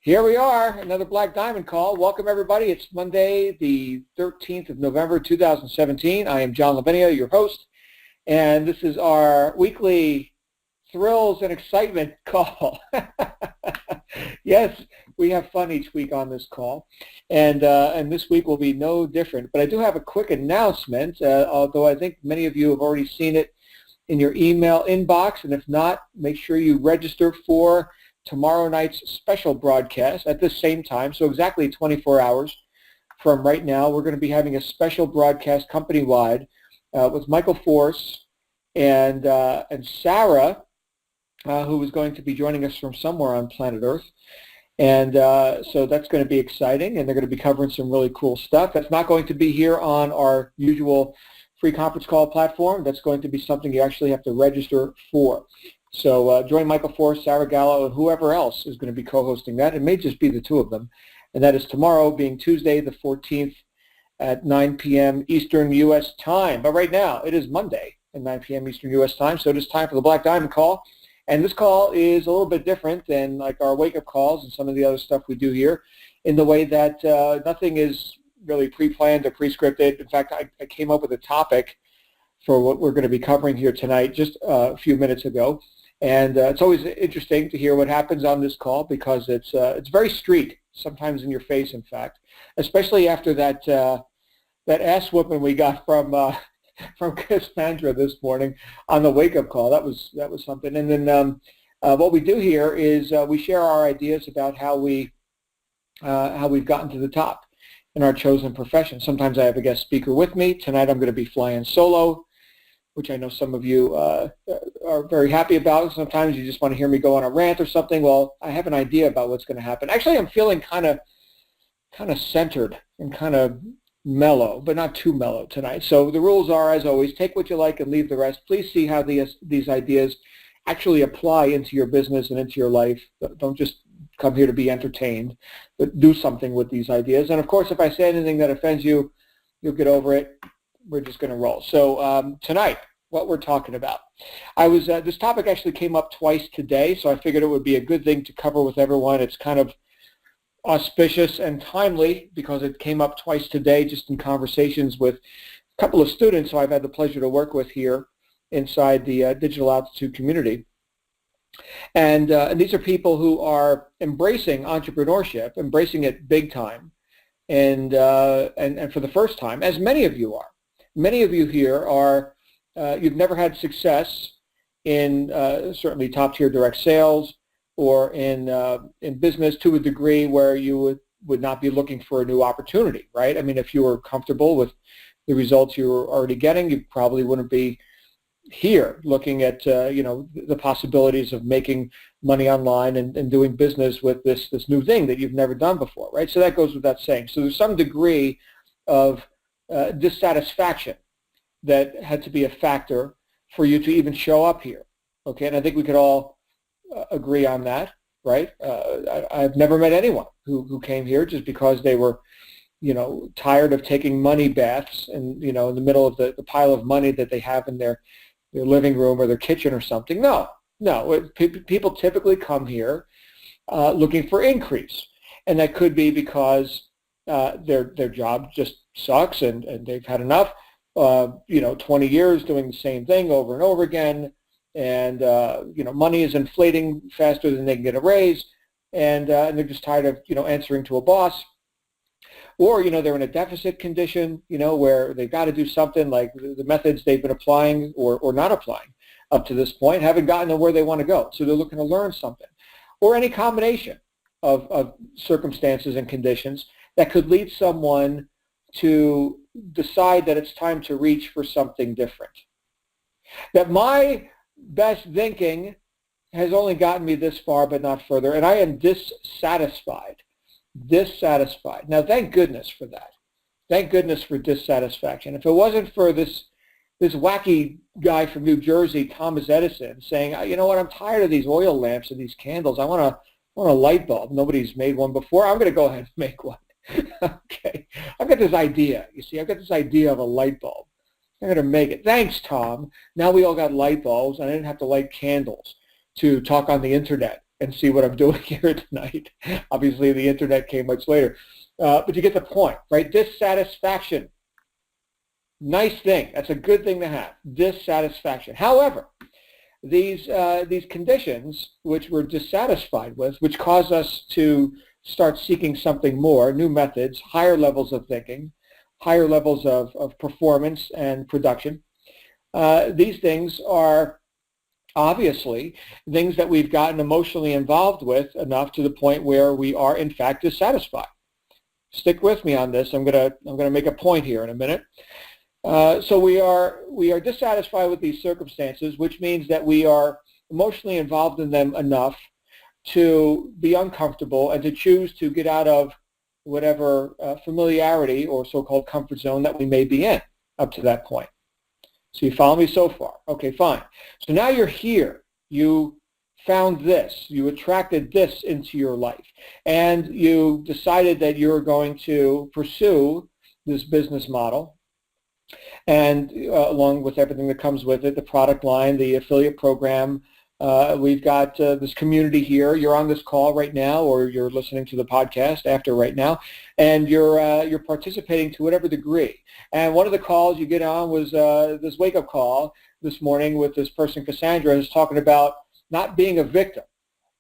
Here we are, another Black Diamond call. Welcome, everybody. It's Monday, the 13th of November, 2017. I am John Lavinia, your host, and this is our weekly thrills and excitement call. Yes, we have fun each week on this call, and this week will be no different. But I do have a quick announcement, although I think many of you have already seen it in your email inbox, and if not, make sure you register for tomorrow night's special broadcast at the same time. So exactly 24 hours from right now, we're going to be having a special broadcast company-wide with Michael Force and Sarah, who is going to be joining us from somewhere on planet Earth. And so that's going to be exciting, and they're going to be covering some really cool stuff. That's not going to be here on our usual free conference call platform. That's going to be something you actually have to register for. So join Michael Force, Sarah Gallo, and whoever else is going to be co-hosting that. It may just be the two of them. And that is tomorrow, being Tuesday the 14th at 9 p.m. Eastern U.S. time. But right now, it is Monday at 9 p.m. Eastern U.S. time, so it is time for the Black Diamond call. And this call is a little bit different than like our wake-up calls and some of the other stuff we do here, in the way that nothing is really pre-planned or pre-scripted. In fact, I came up with a topic for what we're going to be covering here tonight just a few minutes ago. And it's always interesting to hear what happens on this call, because it's very street, sometimes in your face, in fact, especially after that ass whooping we got from Cassandra this morning on the wake-up call. That was something. And then what we do here is we share our ideas about how we've gotten to the top in our chosen profession. Sometimes I have a guest speaker with me. Tonight I'm going to be flying solo, which I know some of you are very happy about. Sometimes you just want to hear me go on a rant or something. Well, I have an idea about what's going to happen. Actually, I'm feeling kind of centered and kind of mellow, but not too mellow tonight. So the rules are, as always, take what you like and leave the rest. Please see how these ideas actually apply into your business and into your life. Don't just come here to be entertained, but do something with these ideas. And of course, if I say anything that offends you, you'll get over it. We're just going to roll. So tonight, what we're talking about. This topic actually came up twice today, so I figured it would be a good thing to cover with everyone. It's kind of auspicious and timely because it came up twice today just in conversations with a couple of students who I've had the pleasure to work with here inside the Digital Altitude community. And these are people who are embracing entrepreneurship, embracing it big time, and for the first time, as many of you are. Many of you here are, you've never had success in certainly top-tier direct sales or in business to a degree where you would not be looking for a new opportunity, right? I mean, if you were comfortable with the results you were already getting, you probably wouldn't be here looking at, the possibilities of making money online and doing business with this new thing that you've never done before, right? So that goes without saying. So there's some degree of dissatisfaction that had to be a factor for you to even show up here, okay? And I think we could all agree on that, right? I've never met anyone who came here just because they were, tired of taking money baths and, in the middle of the pile of money that they have in their living room or their kitchen or something. No. People typically come here looking for increase, and that could be because their job just sucks and they've had enough. 20 years doing the same thing over and over again, and money is inflating faster than they can get a raise, and they're just tired of answering to a boss, or they're in a deficit condition, where they've got to do something, like the methods they've been applying or not applying up to this point haven't gotten to where they want to go, so they're looking to learn something, or any combination of circumstances and conditions that could lead someone to decide that it's time to reach for something different. That my best thinking has only gotten me this far, but not further, and I am dissatisfied. Now, thank goodness for that. Thank goodness for dissatisfaction. If it wasn't for this wacky guy from New Jersey, Thomas Edison, saying, you know what, I'm tired of these oil lamps and these candles. I want a light bulb. Nobody's made one before. I'm going to go ahead and make one. Okay, I've got this idea. You see, I've got this idea of a light bulb. I'm going to make it. Thanks, Tom. Now we all got light bulbs, and I didn't have to light candles to talk on the internet and see what I'm doing here tonight. Obviously, the internet came much later. But you get the point, right? Dissatisfaction. Nice thing. That's a good thing to have. Dissatisfaction. However, these conditions which we're dissatisfied with, which cause us to start seeking something more, new methods, higher levels of thinking, higher levels of performance and production, these things are obviously things that we've gotten emotionally involved with enough to the point where we are in fact dissatisfied. Stick with me on this. I'm gonna make a point here in a minute. So we are dissatisfied with these circumstances, which means that we are emotionally involved in them enough to be uncomfortable and to choose to get out of whatever familiarity or so-called comfort zone that we may be in up to that point. So you follow me so far? Okay, fine. So now you're here. You found this. You attracted this into your life. And you decided that you're going to pursue this business model. And along with everything that comes with it, the product line, the affiliate program, we've got this community here. You're on this call right now, or you're listening to the podcast after right now, and you're participating to whatever degree. And one of the calls you get on was this wake-up call this morning with this person, Cassandra, who's talking about not being a victim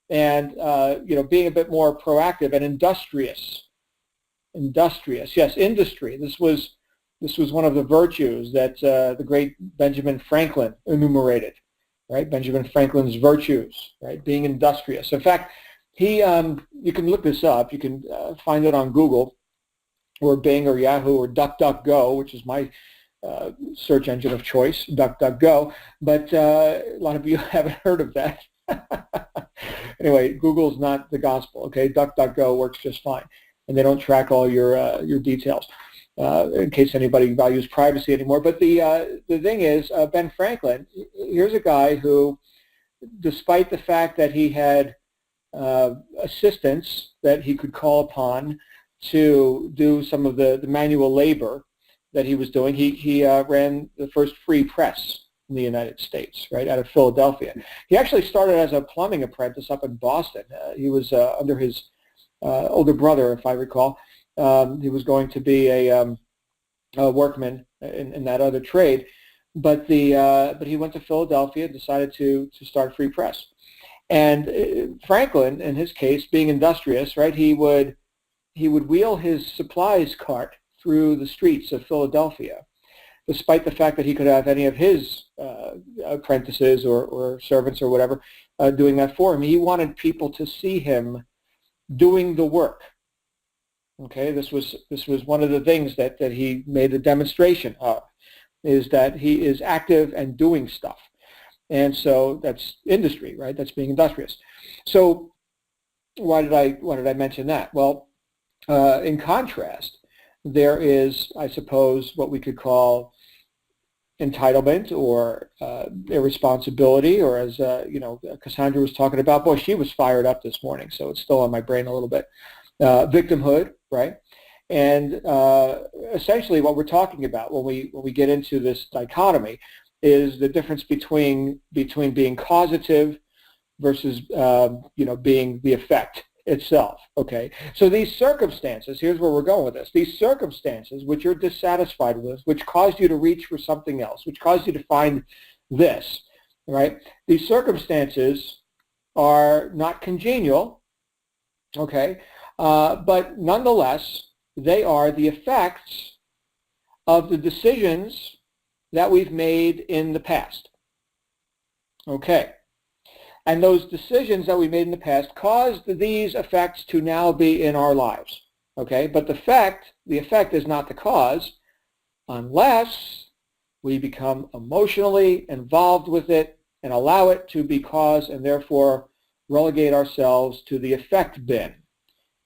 and being a bit more proactive and industrious. Industrious, yes, industry. This was one of the virtues that the great Benjamin Franklin enumerated. Right, Benjamin Franklin's virtues, right, being industrious. In fact, you can look this up. You can find it on Google or Bing or Yahoo or DuckDuckGo, which is my search engine of choice, DuckDuckGo. But a lot of you haven't heard of that. Anyway, Google's not the gospel. Okay, DuckDuckGo works just fine, and they don't track all your details. In case anybody values privacy anymore. But the thing is, Ben Franklin, here's a guy who, despite the fact that he had assistants that he could call upon to do some of the manual labor that he was doing, he ran the first free press in the United States, right, out of Philadelphia. He actually started as a plumbing apprentice up in Boston. He was under his older brother, if I recall. He was going to be a workman in that other trade, but he went to Philadelphia and decided to start a free press. And Franklin, in his case, being industrious, right, he would wheel his supplies cart through the streets of Philadelphia, despite the fact that he could have any of his apprentices or servants or whatever doing that for him. He wanted people to see him doing the work. Okay, this was one of the things that he made a demonstration of, is that he is active and doing stuff. And so that's industry, right? That's being industrious. So why did I mention that? Well, in contrast, there is, I suppose, what we could call entitlement or irresponsibility, or as Cassandra was talking about. Boy, she was fired up this morning, so it's still on my brain a little bit. Victimhood, right? And essentially what we're talking about when we get into this dichotomy is the difference between being causative versus being the effect itself. Okay, so these circumstances, here's where we're going with this. These circumstances which you're dissatisfied with, which caused you to reach for something else, which caused you to find this, right? These circumstances are not congenial, okay, but nonetheless, they are the effects of the decisions that we've made in the past. Okay. And those decisions that we made in the past caused these effects to now be in our lives. Okay? But the effect is not the cause unless we become emotionally involved with it and allow it to be cause, and therefore relegate ourselves to the effect bin.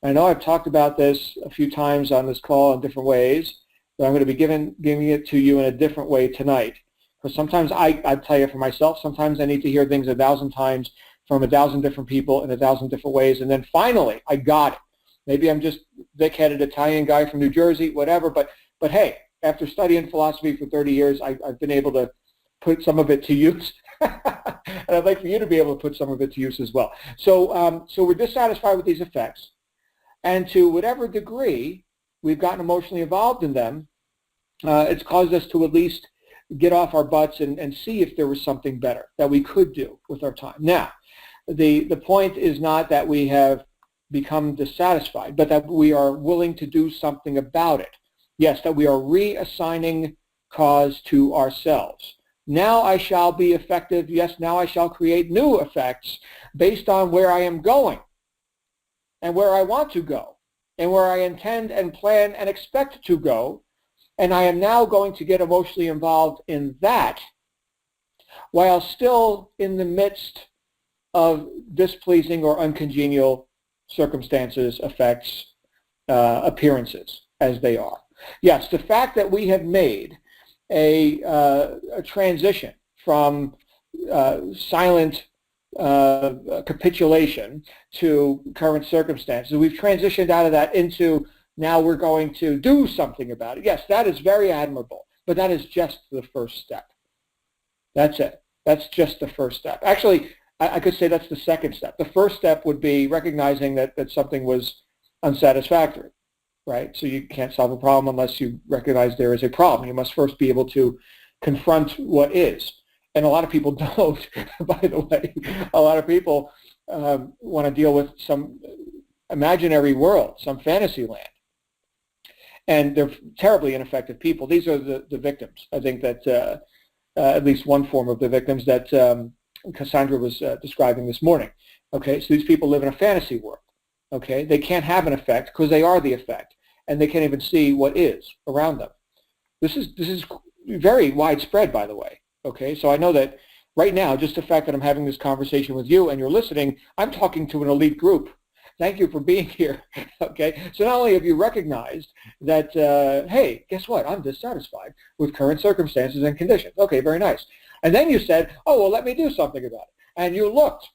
I know I've talked about this a few times on this call in different ways, but I'm going to be giving it to you in a different way tonight. Because sometimes I tell you for myself, sometimes I need to hear things 1,000 times from 1,000 different people in 1,000 different ways, and then finally I got it. Maybe I'm just thick-headed Italian guy from New Jersey, whatever, but hey, after studying philosophy for 30 years, I've been able to put some of it to use. And And I'd like for you to be able to put some of it to use as well. So, so we're dissatisfied with these effects, and to whatever degree we've gotten emotionally involved in them, it's caused us to at least get off our butts and see if there was something better that we could do with our time. Now, the point is not that we have become dissatisfied, but that we are willing to do something about it. Yes, that we are reassigning cause to ourselves. Now I shall be effective. Yes, now I shall create new effects based on where I am going and where I want to go and where I intend and plan and expect to go. And I am now going to get emotionally involved in that while still in the midst of displeasing or uncongenial circumstances, effects, appearances as they are. Yes, the fact that we have made a transition from silent capitulation to current circumstances. We've transitioned out of that into now we're going to do something about it. Yes, that is very admirable, but that is just the first step. That's it. That's just the first step. Actually, I could say that's the second step. The first step would be recognizing that something was unsatisfactory, right? So you can't solve a problem unless you recognize there is a problem. You must first be able to confront what is. And a lot of people don't, by the way. A lot of people want to deal with some imaginary world, some fantasy land. And they're terribly ineffective people. These are the victims. I think that at least one form of the victims that Cassandra was describing this morning. Okay, so these people live in a fantasy world. Okay, they can't have an effect because they are the effect, and they can't even see what is around them. This is very widespread, by the way. Okay, so I know that right now, just the fact that I'm having this conversation with you and you're listening, I'm talking to an elite group. Thank you for being here. Okay, so not only have you recognized that, hey, guess what? I'm dissatisfied with current circumstances and conditions. Okay, very nice. And then you said, oh, well, let me do something about it. And you looked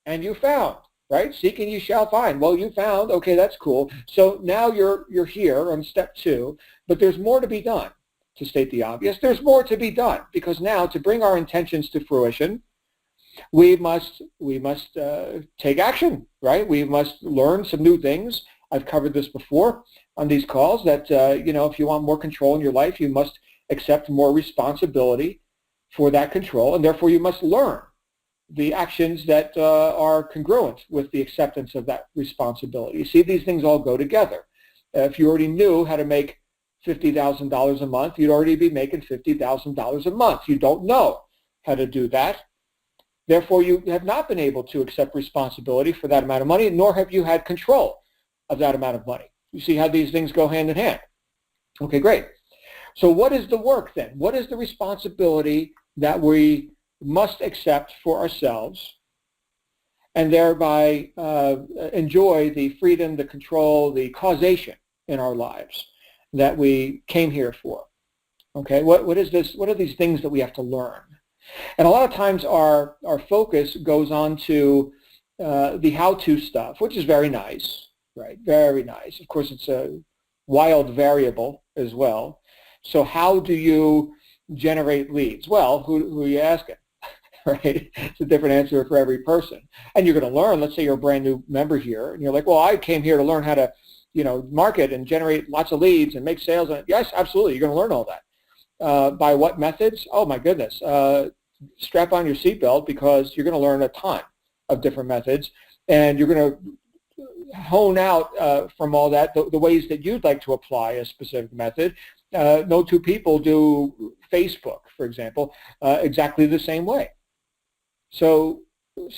and you found, right? Seek and you shall find. Well, you found. Okay, that's cool. So now you're here on step 2, but there's more to be done. To state the obvious, there's more to be done, because now to bring our intentions to fruition, we must take action, right? We must learn some new things. I've covered this before on these calls that, if you want more control in your life, you must accept more responsibility for that control, and therefore you must learn the actions that are congruent with the acceptance of that responsibility. You see, these things all go together. If you already knew how to make $50,000 a month, you'd already be making $50,000 a month. You don't know how to do that. Therefore, you have not been able to accept responsibility for that amount of money, nor have you had control of that amount of money. You see how these things go hand in hand. Okay, great. So what is the work then? What is the responsibility that we must accept for ourselves and thereby enjoy the freedom, the control, the causation in our lives that we came here for? Okay, what is this? What are these things that we have to learn? And a lot of times our focus goes on to the how-to stuff, which is very nice, right? Very nice. Of course, it's a wild variable as well. So how do you generate leads? Well, who are you asking? Right? It's a different answer for every person. And you're going to learn, let's say you're a brand new member here, and you're like, well, I came here to learn how to market and generate lots of leads and make sales. Yes, absolutely. You're going to learn all that. By what methods? Oh, my goodness. Strap on your seatbelt, because you're going to learn a ton of different methods, and you're going to hone out from all that the ways that you'd like to apply a specific method. No two people do Facebook, for example, exactly the same way. So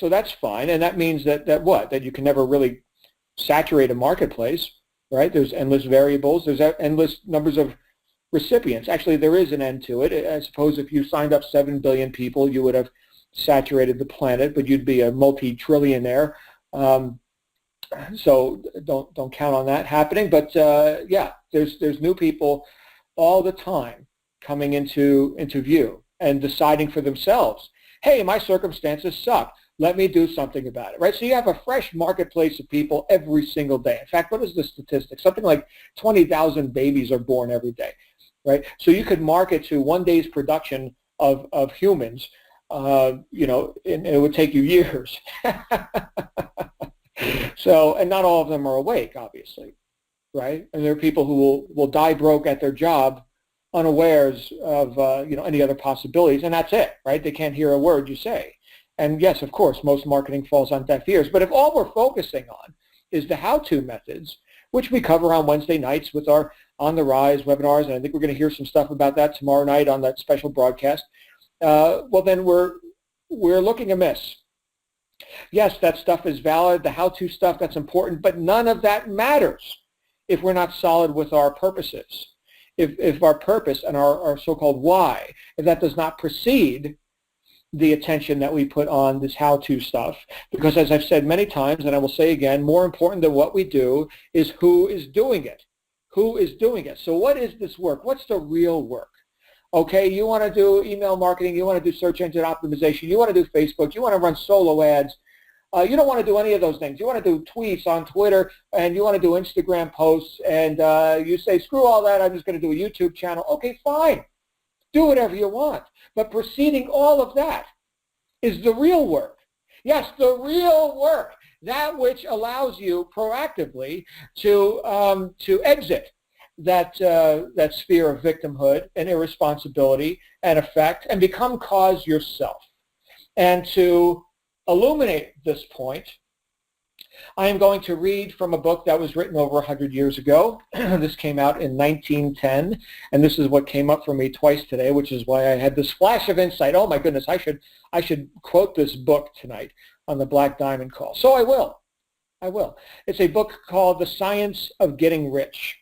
that's fine, and that means that you can never really saturate a marketplace, right? There's endless variables. There's endless numbers of recipients. Actually, there is an end to it. I suppose if you signed up 7 billion people, you would have saturated the planet, but you'd be a multi-trillionaire. So don't count on that happening. But yeah, there's new people all the time coming into view and deciding for themselves, hey, my circumstances suck. Let me do something about it, right? So you have a fresh marketplace of people every single day. In fact, what is the statistic? Something like 20,000 babies are born every day, right? So you could market to one day's production of humans and it would take you years. So, and not all of them are awake, obviously, right? And there are people who will die broke at their job, unawares of any other possibilities, and that's it, right? They can't hear a word you say. And yes, of course, most marketing falls on deaf ears. But if all we're focusing on is the how-to methods, which we cover on Wednesday nights with our On the Rise webinars, and I think we're going to hear some stuff about that tomorrow night on that special broadcast, well, then we're looking amiss. Yes, that stuff is valid, the how-to stuff, that's important, but none of that matters if we're not solid with our purposes. If our purpose and our so-called why, if that does not precede the attention that we put on this how-to stuff, because as I've said many times, and I will say again, more important than what we do is who is doing it. Who is doing it? So what is this work? What's the real work? Okay, you want to do email marketing, you want to do search engine optimization, you want to do Facebook, you want to run solo ads. You don't want to do any of those things. You want to do tweets on Twitter, and you want to do Instagram posts, and you say, screw all that, I'm just going to do a YouTube channel. Okay, fine. Do whatever you want. But preceding all of that is the real work. Yes, the real work, that which allows you proactively to exit that sphere of victimhood and irresponsibility and effect and become cause yourself. And to illuminate this point, I am going to read from a book that was written over 100 years ago. This came out in 1910, and this is what came up for me twice today, which is why I had this flash of insight. Oh my goodness, I should quote this book tonight on the Black Diamond Call. So I will. It's a book called The Science of Getting Rich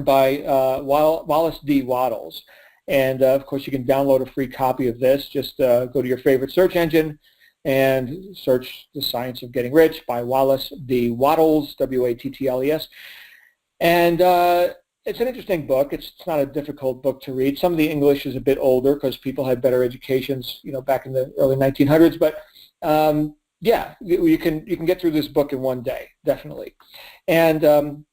by Wallace D. Wattles. And of course, you can download a free copy of this. Just go to your favorite search engine and search The Science of Getting Rich by Wallace D. Wattles, W-A-T-T-L-E-S. And it's an interesting book. It's not a difficult book to read. Some of the English is a bit older because people had better educations, back in the early 1900s. But yeah, you can get through this book in one day, definitely. And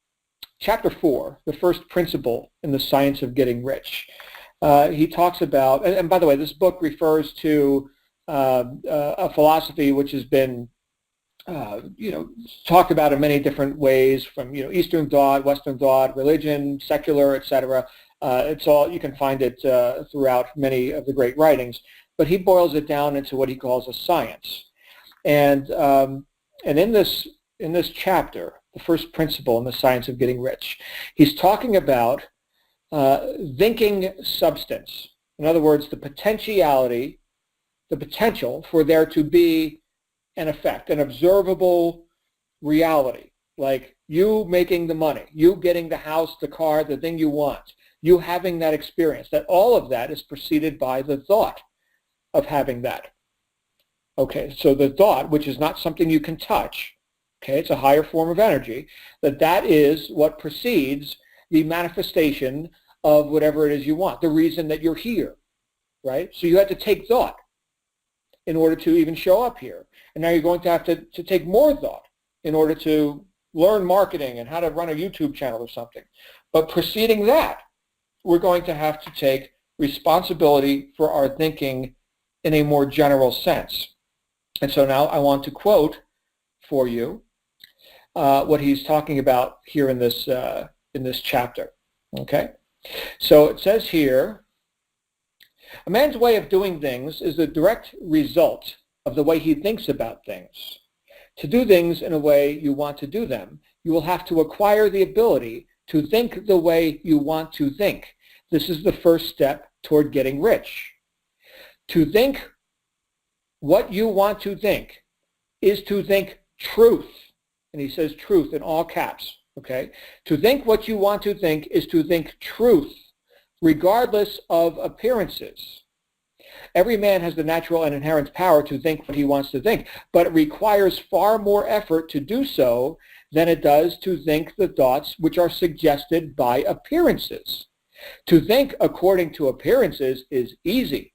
Chapter 4, the first principle in the science of getting rich. He talks about, and by the way, this book refers to a philosophy which has been, talked about in many different ways, from Eastern thought, Western thought, religion, secular, etc. It's all, you can find it throughout many of the great writings. But he boils it down into what he calls a science, and in this chapter, the first principle in the science of getting rich, he's talking about thinking substance. In other words, the potential for there to be an effect, an observable reality, like you making the money, you getting the house, the car, the thing you want, you having that experience, that all of that is preceded by the thought of having that. Okay, so the thought, which is not something you can touch, okay, it's a higher form of energy, that is what precedes the manifestation of whatever it is you want, the reason that you're here, right? So you had to take thought in order to even show up here. And now you're going to have to take more thought in order to learn marketing and how to run a YouTube channel or something. But preceding that, we're going to have to take responsibility for our thinking in a more general sense. And so now I want to quote for you what he's talking about here in this chapter. Okay, so it says here, a man's way of doing things is the direct result of the way he thinks about things. To do things in a way you want to do them, you will have to acquire the ability to think the way you want to think. This is the first step toward getting rich. To think what you want to think is to think truth. And he says truth in all caps. Okay? To think what you want to think is to think truth, regardless of appearances. Every man has the natural and inherent power to think what he wants to think, but it requires far more effort to do so than it does to think the thoughts which are suggested by appearances. To think according to appearances is easy.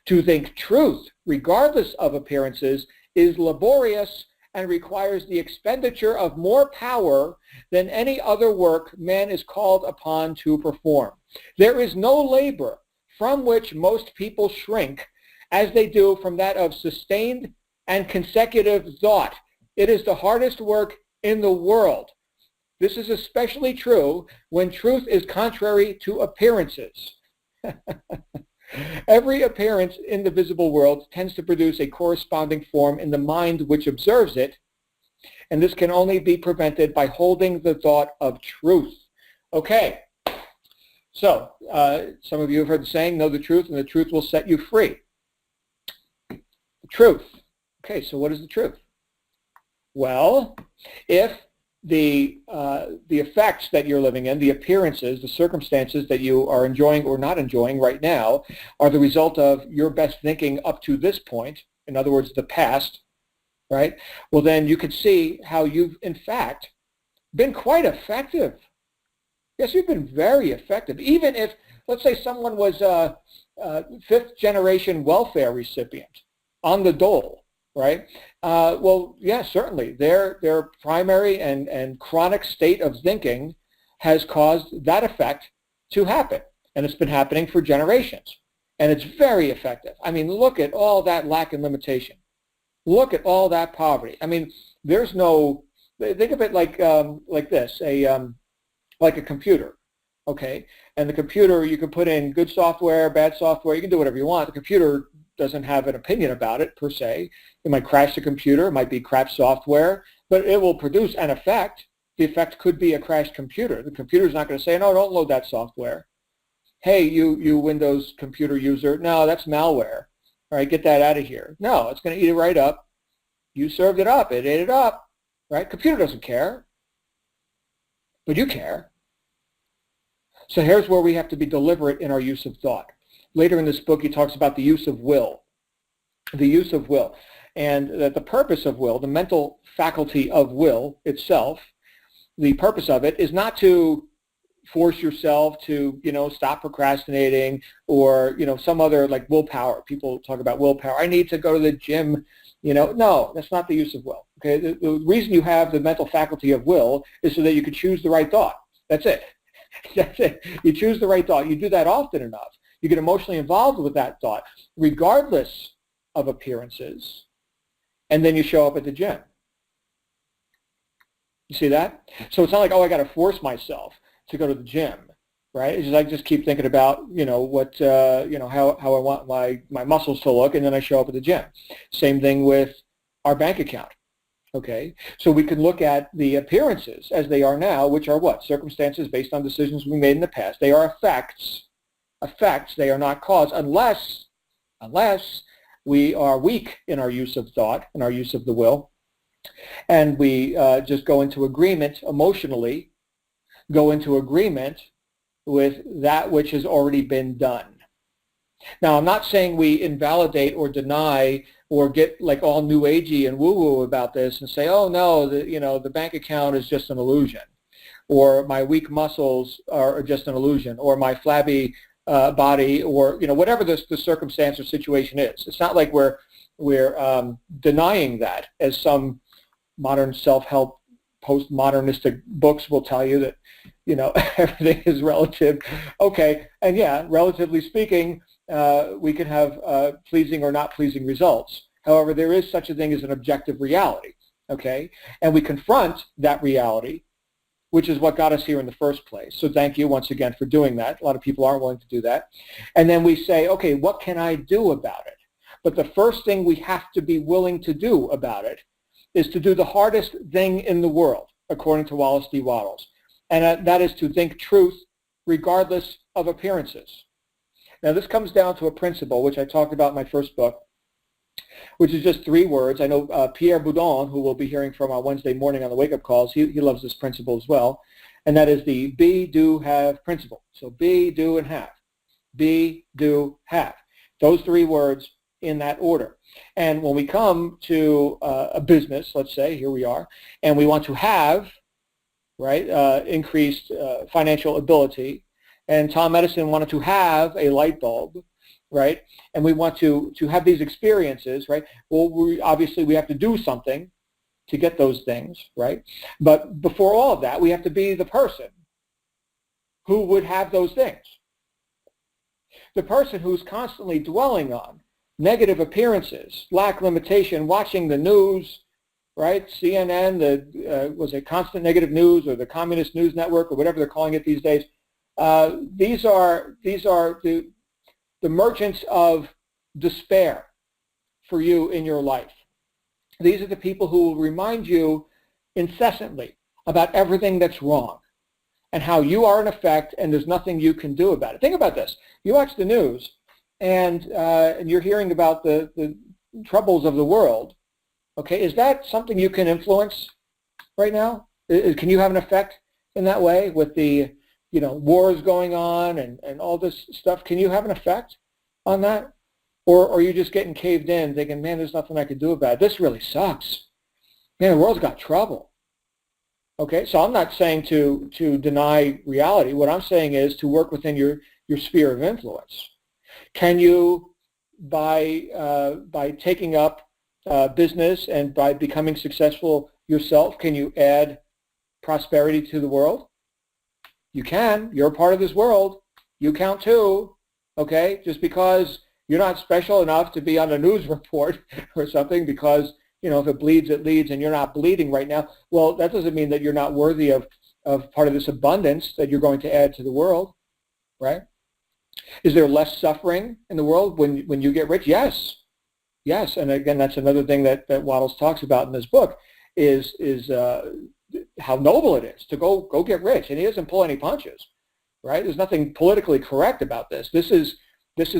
To think truth, regardless of appearances, is laborious and requires the expenditure of more power than any other work man is called upon to perform. There is no labor from which most people shrink as they do from that of sustained and consecutive thought. It is the hardest work in the world. This is especially true when truth is contrary to appearances. Every appearance in the visible world tends to produce a corresponding form in the mind which observes it, and this can only be prevented by holding the thought of truth. Okay, so some of you have heard the saying, know the truth and the truth will set you free. The truth. Okay, so what is the truth? Well, if the effects that you're living in, the appearances, the circumstances that you are enjoying or not enjoying right now are the result of your best thinking up to this point, in other words, the past, right? Well, then you could see how you've, in fact, been quite effective. Yes, you've been very effective. Even if, let's say someone was a fifth generation welfare recipient on the dole, right? Well, yeah, certainly. Their primary and chronic state of thinking has caused that effect to happen. And it's been happening for generations. And it's very effective. I mean, look at all that lack and limitation. Look at all that poverty. I mean, there's no, think of it like this, like a computer, okay? And the computer, you can put in good software, bad software, you can do whatever you want. The computer doesn't have an opinion about it per se. It might crash the computer, it might be crap software, but it will produce an effect. The effect could be a crashed computer. The computer's not going to say, no, don't load that software. Hey, you Windows computer user, no, that's malware. All right, get that out of here. No, it's going to eat it right up. You served it up, it ate it up, right? Computer doesn't care, but you care. So here's where we have to be deliberate in our use of thought. Later in this book, he talks about the use of will. The use of will. And that the purpose of will, the mental faculty of will itself, the purpose of it is not to force yourself to, stop procrastinating or, some other like willpower. People talk about willpower. I need to go to the gym. No, that's not the use of will. Okay, the reason you have the mental faculty of will is so that you can choose the right thought. That's it. That's it. You choose the right thought. You do that often enough. You get emotionally involved with that thought, regardless of appearances, and then you show up at the gym. You see that? So it's not like, oh, I got to force myself to go to the gym, right? It's just I just keep thinking about, how I want my muscles to look, and then I show up at the gym. Same thing with our bank account. Okay, so we can look at the appearances as they are now, which are what? Circumstances based on decisions we made in the past. They are effects. Effects, they are not cause, unless we are weak in our use of thought, in our use of the will, and we just go into agreement emotionally, go into agreement with that which has already been done. Now, I'm not saying we invalidate or deny or get like all new agey and woo-woo about this and say, oh no, the bank account is just an illusion, or my weak muscles are just an illusion, or my flabby body, or whatever the circumstance or situation is. It's not like we're denying that, as some modern self-help postmodernistic books will tell you that everything is relative. Okay, and yeah, relatively speaking, we can have pleasing or not pleasing results. However, there is such a thing as an objective reality. Okay, and we confront that reality, which is what got us here in the first place. So thank you once again for doing that. A lot of people aren't willing to do that. And then we say, okay, what can I do about it? But the first thing we have to be willing to do about it is to do the hardest thing in the world, according to Wallace D. Wattles. And that is to think truth regardless of appearances. Now this comes down to a principle, which I talked about in my first book, which is just 3 words. I know Pierre Boudon, who we'll be hearing from on Wednesday morning on the wake-up calls, he loves this principle as well, and that is the be, do, have principle. So be, do, and have. Be, do, have. Those 3 words in that order. And when we come to a business, let's say, here we are, and we want to have, right, increased financial ability, and Tom Edison wanted to have a light bulb, right? And we want to have these experiences, right? Well, obviously we have to do something to get those things, right? But before all of that, we have to be the person who would have those things. The person who's constantly dwelling on negative appearances, lack limitation, watching the news, right? CNN, was it Constant Negative News or the Communist News Network or whatever they're calling it these days. These are the merchants of despair for you in your life. These are the people who will remind you incessantly about everything that's wrong and how you are in effect and there's nothing you can do about it. Think about this. You watch the news and you're hearing about the troubles of the world. Okay, is that something you can influence right now? Can you have an effect in that way with the wars going on and all this stuff? Can you have an effect on that? Or are you just getting caved in thinking, man, there's nothing I can do about it. This really sucks. Man, the world's got trouble. Okay, so I'm not saying to deny reality. What I'm saying is to work within your sphere of influence. Can you, by taking up business and by becoming successful yourself, can you add prosperity to the world? You can. You're a part of this world. You count too. Okay, just because you're not special enough to be on a news report or something because, if it bleeds, it leads, and you're not bleeding right now. Well, that doesn't mean that you're not worthy of part of this abundance that you're going to add to the world, right? Is there less suffering in the world when you get rich? Yes. Yes, and again, that's another thing that Wattles talks about in this book is how noble it is to go get rich, and he doesn't pull any punches, right? There's nothing politically correct about this. This is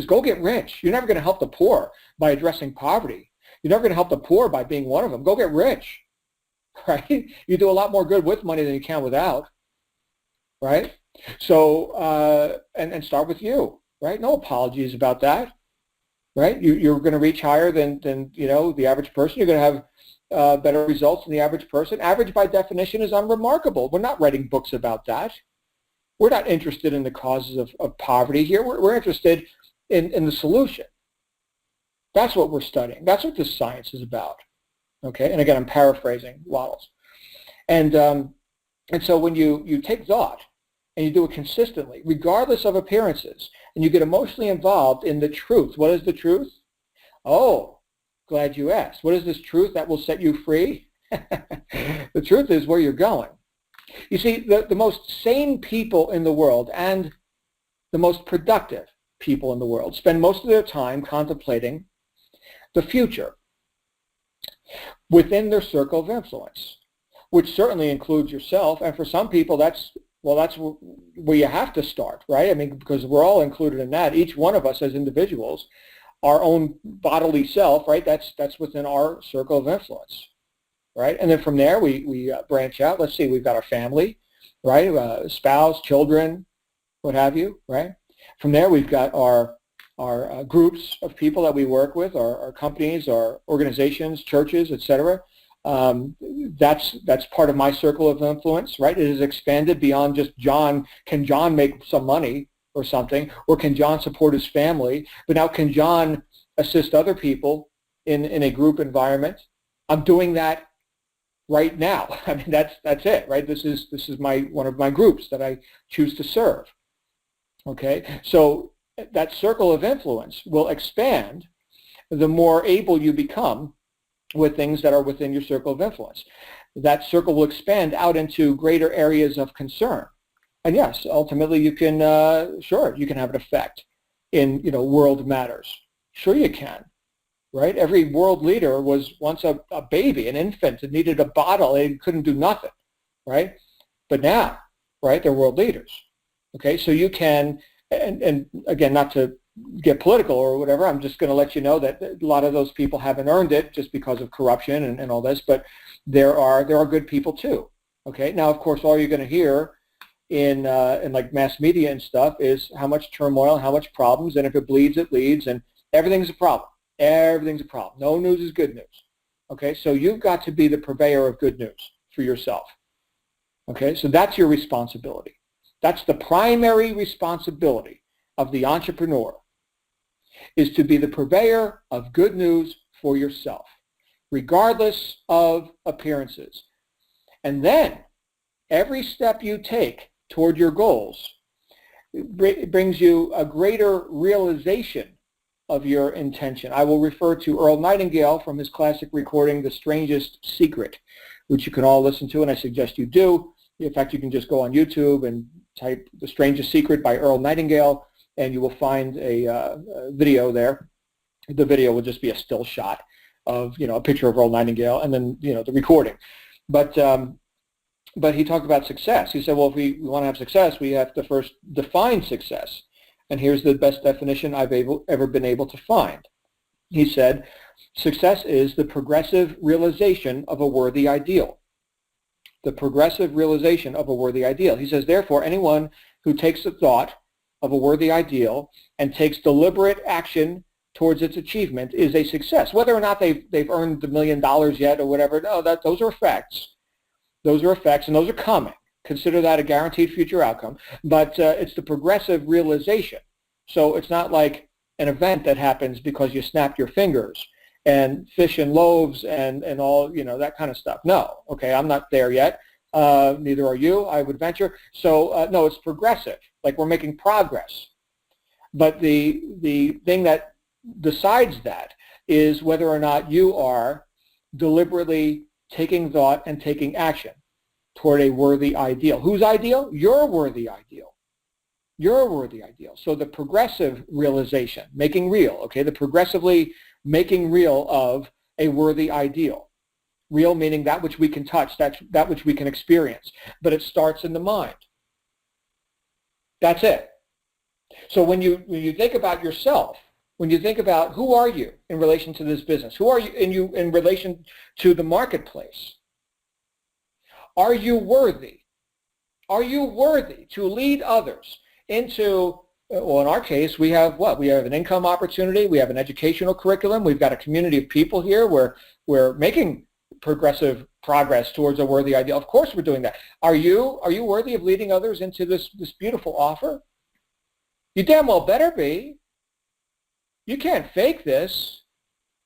go get rich. You're never going to help the poor by addressing poverty. You're never going to help the poor by being one of them. Go get rich, right? You do a lot more good with money than you can without, right? So and start with you, right? No apologies about that. Right? You're going to reach higher than the average person. You're going to have better results than the average person. Average by definition is unremarkable. We're not writing books about that. We're not interested in the causes of poverty here. We're interested in the solution. That's what we're studying. That's what this science is about. Okay? And again, I'm paraphrasing Wattles. And so when you take thought and you do it consistently, regardless of appearances, and you get emotionally involved in the truth. What is the truth? Oh, glad you asked. What is this truth that will set you free? The truth is where you're going. You see, the most sane people in the world and the most productive people in the world spend most of their time contemplating the future within their circle of influence, which certainly includes yourself. And for some people, that's where you have to start, right? I mean, because we're all included in that. Each one of us as individuals, our own bodily self, right? That's within our circle of influence, right? And then from there, we branch out. Let's see, we've got our family, right? Spouse, children, what have you, right? From there, we've got our groups of people that we work with, our companies, our organizations, churches, etc. That's part of my circle of influence, right? It has expanded beyond just John. Can John make some money or something? Or can John support his family? But now can John assist other people in a group environment? I'm doing that right now. I mean, that's it, right? This is one of my groups that I choose to serve. Okay, so that circle of influence will expand the more able you become with things that are within your circle of influence. That circle will expand out into greater areas of concern. And yes, ultimately you can, sure, you can have an effect in, world matters. Sure you can, right? Every world leader was once a baby, an infant that needed a bottle and couldn't do nothing, right? But now, right, they're world leaders. Okay, so you can, and again, not to get political or whatever, I'm just going to let you know that a lot of those people haven't earned it just because of corruption and all this, but there are good people too. Okay, now of course all you're going to hear in like mass media and stuff is how much turmoil, how much problems, and if it bleeds, it leads, and everything's a problem. Everything's a problem. No news is good news. Okay, so you've got to be the purveyor of good news for yourself. Okay, so that's your responsibility. That's the primary responsibility of the entrepreneur, is to be the purveyor of good news for yourself, regardless of appearances. And then every step you take toward your goals brings you a greater realization of your intention. I will refer to Earl Nightingale from his classic recording, The Strangest Secret, which you can all listen to, and I suggest you do. In fact, you can just go on YouTube and type The Strangest Secret by Earl Nightingale, and you will find a video there. The video will just be a still shot of, a picture of Earl Nightingale and then, the recording. But he talked about success. He said, well, if we want to have success, we have to first define success. And here's the best definition I've ever been able to find. He said, success is the progressive realization of a worthy ideal. The progressive realization of a worthy ideal. He says, therefore, anyone who takes the thought of a worthy ideal and takes deliberate action towards its achievement is a success. Whether or not they've earned the $1 million yet or whatever, no, those are effects. Those are effects, and those are coming. Consider that a guaranteed future outcome. But it's the progressive realization. So it's not like an event that happens because you snapped your fingers and fish and loaves and all, that kind of stuff. No, okay, I'm not there yet. Neither are you, I would venture. So no, it's progressive, like we're making progress. But the thing that decides that is whether or not you are deliberately taking thought and taking action toward a worthy ideal. Whose ideal? Your worthy ideal. Your worthy ideal. So the progressive realization, making real, okay, the progressively making real of a worthy ideal. Real meaning that which we can touch, that which we can experience. But it starts in the mind. That's it. So when you think about yourself, when you think about who are you in relation to this business, who are you in relation to the marketplace, are you worthy? Are you worthy to lead others into, well, in our case, we have what? We have an income opportunity. We have an educational curriculum. We've got a community of people here where we're making progressive progress towards a worthy ideal. Of course we're doing that. Are you worthy of leading others into this beautiful offer? You damn well better be. You can't fake this,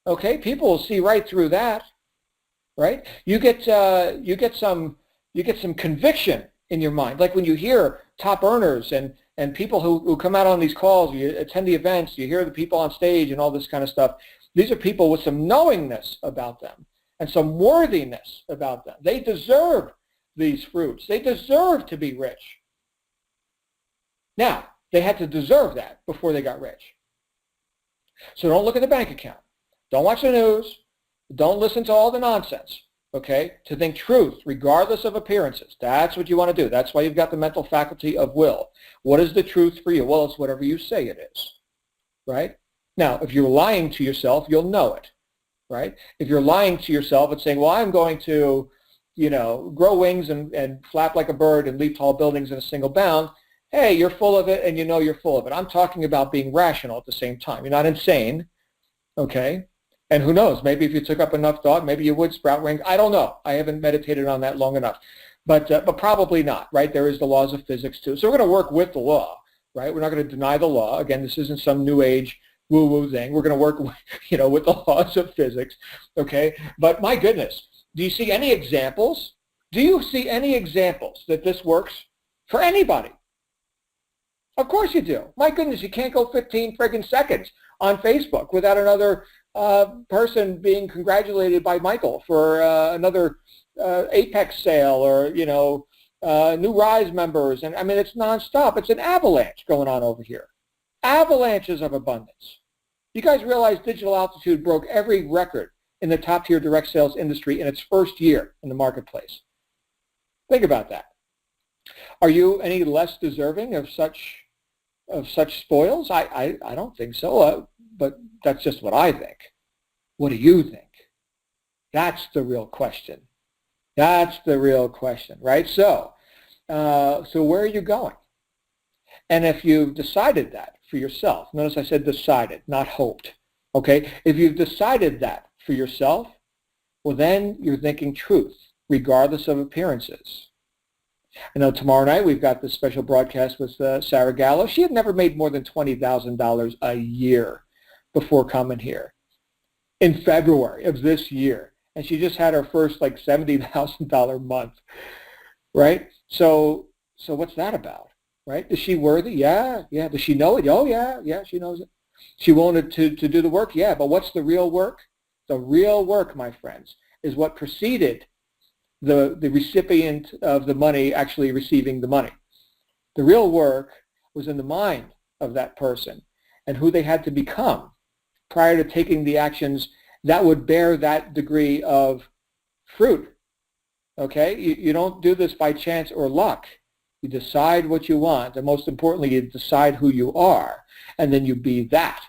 okay? People will see right through that, right? You get some conviction in your mind, like when you hear top earners and people who come out on these calls, you attend the events, you hear the people on stage and all this kind of stuff. These are people with some knowingness about them and some worthiness about them. They deserve these fruits. They deserve to be rich. Now, they had to deserve that before they got rich. So don't look at the bank account. Don't watch the news. Don't listen to all the nonsense, okay? To think truth, regardless of appearances. That's what you want to do. That's why you've got the mental faculty of will. What is the truth for you? Well, it's whatever you say it is, right? Now, if you're lying to yourself, you'll know it, right? If you're lying to yourself and saying, well, I'm going to, grow wings and flap like a bird and leap tall buildings in a single bound, hey, you're full of it and you know you're full of it. I'm talking about being rational at the same time. You're not insane, okay? And who knows, maybe if you took up enough thought, maybe you would sprout wings. I don't know. I haven't meditated on that long enough. But probably not, right? There is the laws of physics too. So we're going to work with the law, right? We're not going to deny the law. Again, this isn't some new age woo-woo thing. We're going to work with, with the laws of physics, okay? But my goodness, do you see any examples? Do you see any examples that this works for anybody? Of course you do. My goodness, you can't go 15 friggin' seconds on Facebook without another person being congratulated by Michael for another Apex sale or, new Rise members. And I mean, it's nonstop. It's an avalanche going on over here. Avalanches of abundance. You guys realize Digital Altitude broke every record in the top tier direct sales industry in its first year in the marketplace. Think about that. Are you any less deserving of such spoils? I don't think so, but that's just what I think. What do you think? That's the real question. That's the real question, right? So where are you going? And if you've decided that for yourself, notice I said decided, not hoped, okay? If you've decided that for yourself, well, then you're thinking truth, regardless of appearances. I know tomorrow night we've got this special broadcast with Sarah Gallo. She had never made more than $20,000 a year before coming here in February of this year. And she just had her first like $70,000 month, right? So what's that about, right? Is she worthy? Yeah. Does she know it? Oh, yeah, she knows it. She wanted to do the work, yeah, but what's the real work? The real work, my friends, is what preceded the recipient of the money actually receiving the money. The real work was in the mind of that person and who they had to become prior to taking the actions that would bear that degree of fruit. Okay? You don't do this by chance or luck. You decide what you want, and most importantly, you decide who you are, and then you be that.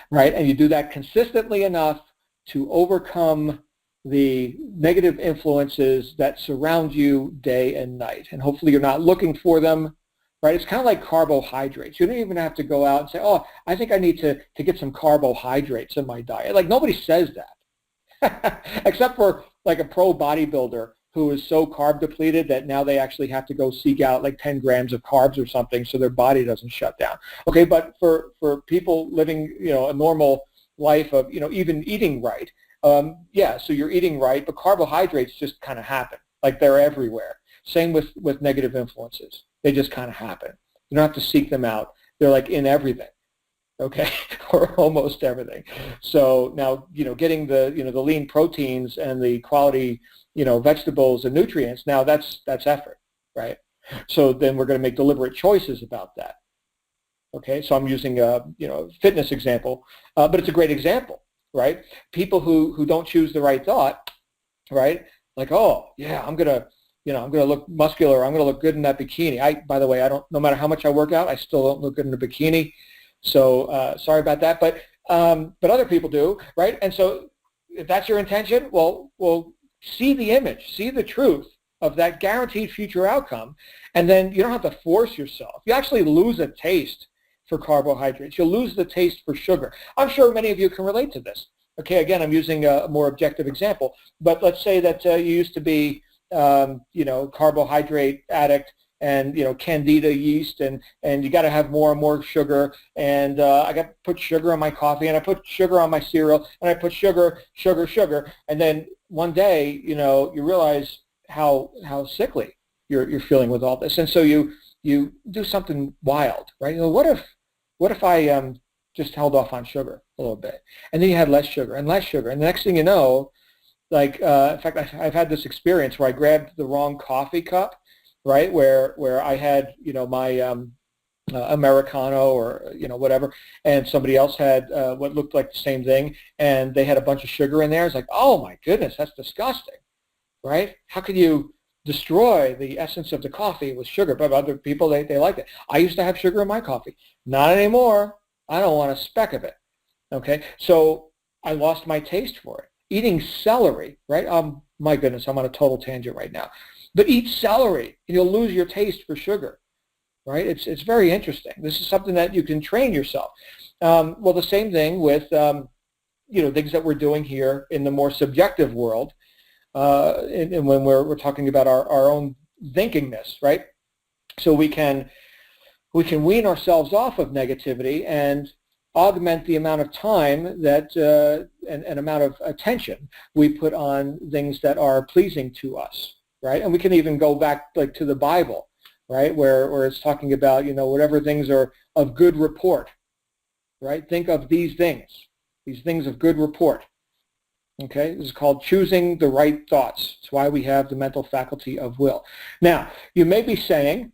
Right? And you do that consistently enough to overcome the negative influences that surround you day and night. And hopefully you're not looking for them, right? It's kind of like carbohydrates. You don't even have to go out and say, oh, I think I need to get some carbohydrates in my diet. Like, nobody says that, except for like a pro bodybuilder who is so carb depleted that now they actually have to go seek out like 10 grams of carbs or something so their body doesn't shut down. Okay, but for people living, a normal life of, even eating right, yeah, so you're eating right, but carbohydrates just kind of happen. Like, they're everywhere. Same with negative influences. They just kind of happen. You don't have to seek them out. They're like in everything, okay, or almost everything. So now, getting the lean proteins and the quality, vegetables and nutrients, now that's effort, right? So then we're going to make deliberate choices about that. Okay, so I'm using a fitness example, but it's a great example, right? People who don't choose the right thought, right? Like, oh yeah, I'm gonna look muscular. I'm gonna look good in that bikini. By the way, no matter how much I work out, I still don't look good in a bikini. So sorry about that, but other people do, right? And so if that's your intention, well, see the image, see the truth of that guaranteed future outcome, and then you don't have to force yourself. You actually lose a taste for carbohydrates. You'll lose the taste for sugar. I'm sure many of you can relate to this. Okay, again, I'm using a more objective example, but let's say that you used to be, carbohydrate addict and, candida yeast, and you got to have more and more sugar, and I got to put sugar on my coffee, and I put sugar on my cereal, and I put sugar, and then one day, you realize how sickly you're feeling with all this, and so you do something wild, right? What if I just held off on sugar a little bit, and then you had less sugar, and the next thing you know, like in fact, I've had this experience where I grabbed the wrong coffee cup, right? Where I had my Americano or whatever, and somebody else had what looked like the same thing, and they had a bunch of sugar in there. It's like, oh my goodness, that's disgusting, right? How could you destroy the essence of the coffee with sugar? But other people, they like it. I used to have sugar in my coffee. Not anymore. I don't want a speck of it. Okay, so I lost my taste for it. Eating celery, right? My goodness, I'm on a total tangent right now. But eat celery, and you'll lose your taste for sugar, right? It's very interesting. This is something that you can train yourself. Well, the same thing with things that we're doing here in the more subjective world, and when we're talking about our own thinkingness, right? So we can wean ourselves off of negativity and augment the amount of time that and amount of attention we put on things that are pleasing to us, right? And we can even go back like to the Bible, right, where it's talking about whatever things are of good report, right? Think of these things of good report. Okay, this is called choosing the right thoughts. It's why we have the mental faculty of will. Now, you may be saying,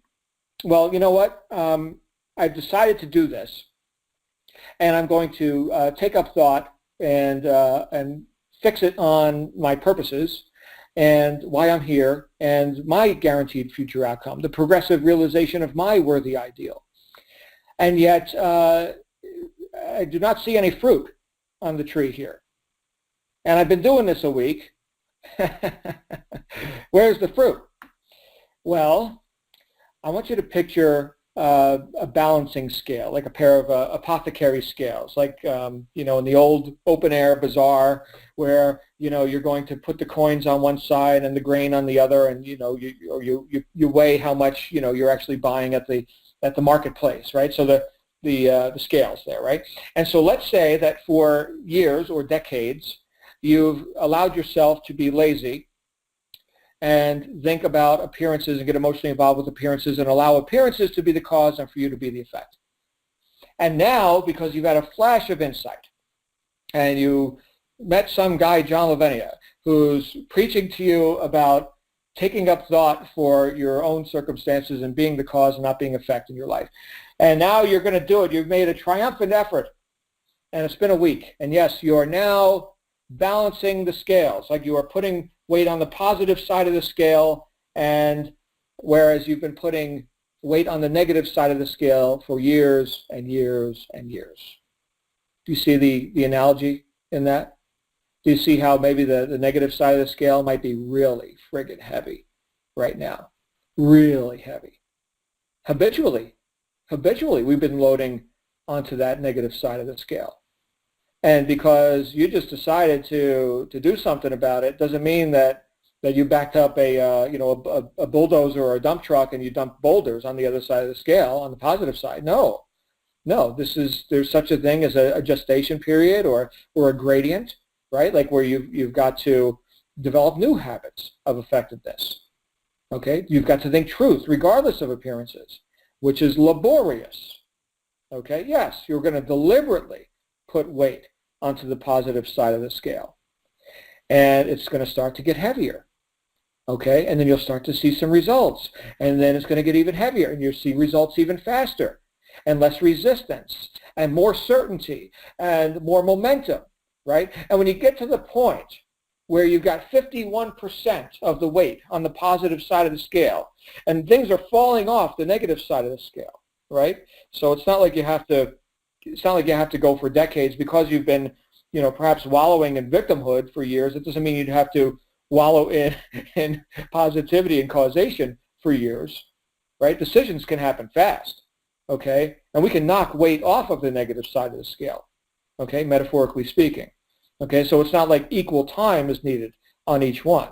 well, you know what? I've decided to do this, and I'm going to take up thought and fix it on my purposes and why I'm here and my guaranteed future outcome, the progressive realization of my worthy ideal. And yet, I do not see any fruit on the tree here. And I've been doing this a week. Where's the fruit? Well, I want you to picture a balancing scale, like a pair of apothecary scales, like in the old open air bazaar, where you're going to put the coins on one side and the grain on the other, and you weigh how much you're actually buying at the marketplace, right? So the scales there, right? And so let's say that for years or decades, you've allowed yourself to be lazy and think about appearances and get emotionally involved with appearances and allow appearances to be the cause and for you to be the effect. And now, because you've had a flash of insight, and you met some guy, John Lavinia, who's preaching to you about taking up thought for your own circumstances and being the cause and not being effect in your life. And now you're going to do it. You've made a triumphant effort, and it's been a week. And yes, you are now balancing the scales, like you are putting weight on the positive side of the scale, and whereas you've been putting weight on the negative side of the scale for years and years and years. Do you see the analogy in that? Do you see how maybe the negative side of the scale might be really friggin' heavy right now? Really heavy. Habitually, we've been loading onto that negative side of the scale. And because you just decided to do something about it, doesn't mean that you backed up a bulldozer or a dump truck and you dumped boulders on the other side of the scale, on the positive side. No, there's such a thing as a gestation period or a gradient, right? Like where you've got to develop new habits of effectiveness. Okay, you've got to think truth regardless of appearances, which is laborious. Okay, yes, you're going to deliberately put weight onto the positive side of the scale, and it's going to start to get heavier. Okay, and then you'll start to see some results, and then it's going to get even heavier, and you'll see results even faster, and less resistance, and more certainty, and more momentum, right? And when you get to the point where you've got 51% of the weight on the positive side of the scale, and things are falling off the negative side of the scale, right? So it's not like you have to go for decades because you've been, perhaps wallowing in victimhood for years. It doesn't mean you'd have to wallow in positivity and causation for years, right? Decisions can happen fast, okay? And we can knock weight off of the negative side of the scale, okay, metaphorically speaking. Okay, so it's not like equal time is needed on each one.